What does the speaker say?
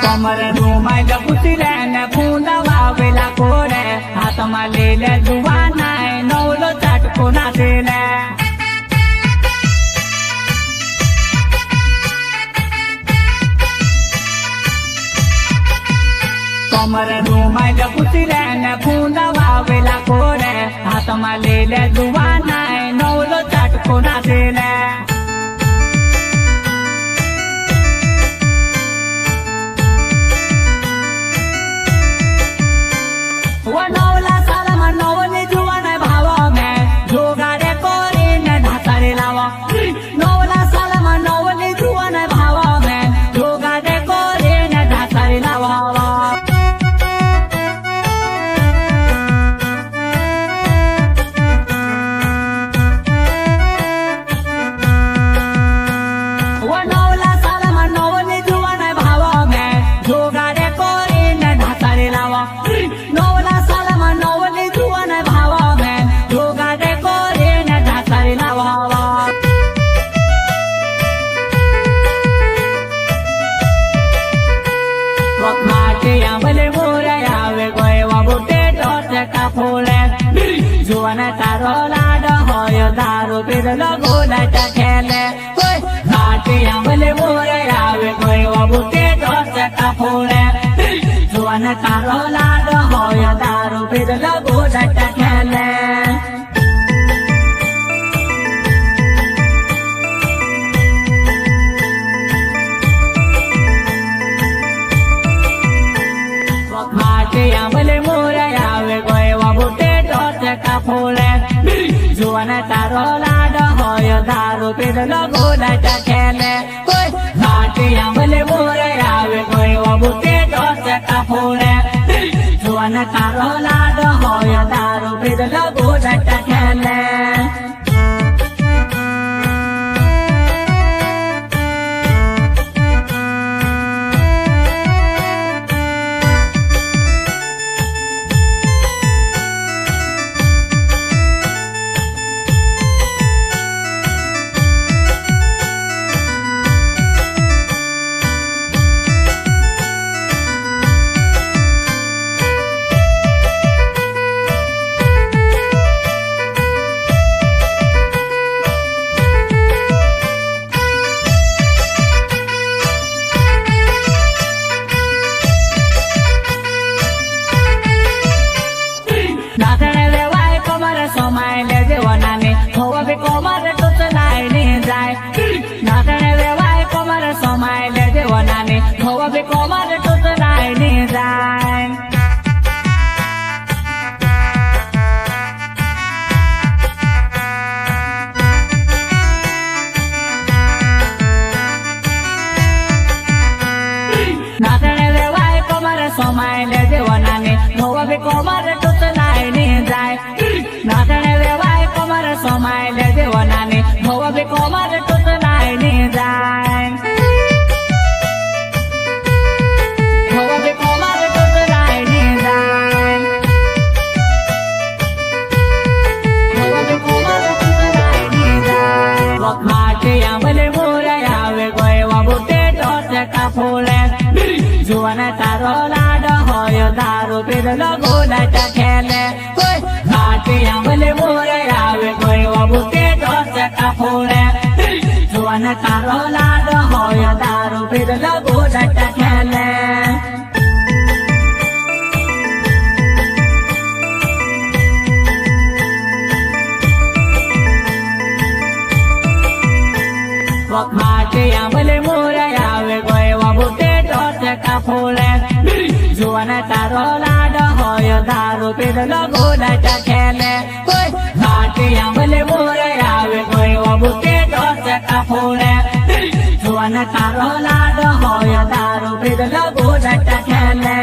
कमर घुमाई द पुतिले ने फूंदवा वेला कोरे हाथ में ले ले जुवाना नौलो चटको ना देले कमर घुमाई द पुतिले ने फूंदवा वेला कोरे हाथ में ले ले जुवाना नौलो चटको ना देले नौला साल में नौली जुवान भाव में जोगाड़े कोरी ने ढाकारे लावा नौला साल में नौली जुवान भाव में जोगाड़े कोरी ने ढाकारे लावा नौला साल में नौली जुवान भाव में जोगाड़े कोरी ने ढाकारे लावा नौला जुवान तारो लाड होय दारू पीर लगोला खेले घाटिया बोले मोरे आवे कोई बुटे दोस्त का फूले जुवान तारो लाड होय दारू पीर लगोला खेले घाटिया बोले मोरे आवे कोई बुटे का फूले जुवान तारो लाड होय दारू पीर लगोला खेले घाटिया बोले मोरे आवे कोई बुटे दोस्त का फूले जुवान तारो लाड होय दारू पीर लगोला खेले समायले जेवणाने हवा कोमर टोच लाईने जाय नाचणे वेवाय कोमर समायले जेवणाने हवा कोमर टोच लाईने जाय नाचणे वेवाय कोमर समायले जेवणाने हवा कोमर टोच लाईने जाय नाचणे वेवाय कोमर समायले जेवणाने हवा कोमर टोच लाईने जाय हवा कोमर टोच लाईने जाय हवा कोमर टोच लाईने जाय घाटिया बोले मोरे आवे कोई बुटे दोस्त का फूले जुवान तारो लाड होय दारू पीर लगोला खेले घाटिया बोले मोरे आवे कोई बुटे दोस्त का फूले जुवान तारो लाड होय दारू पीर लगोला खेले घाटिया बोले मोरे आवे कोई बुटे दोस्त का फूले जुवान तारो लाड होय दारू पीर लगोला खेले घाटिया बोले मोरे आवे कोई बुटे दोस्त का फूले जुवान तारो लाड होय दारू पीर लगोला खेले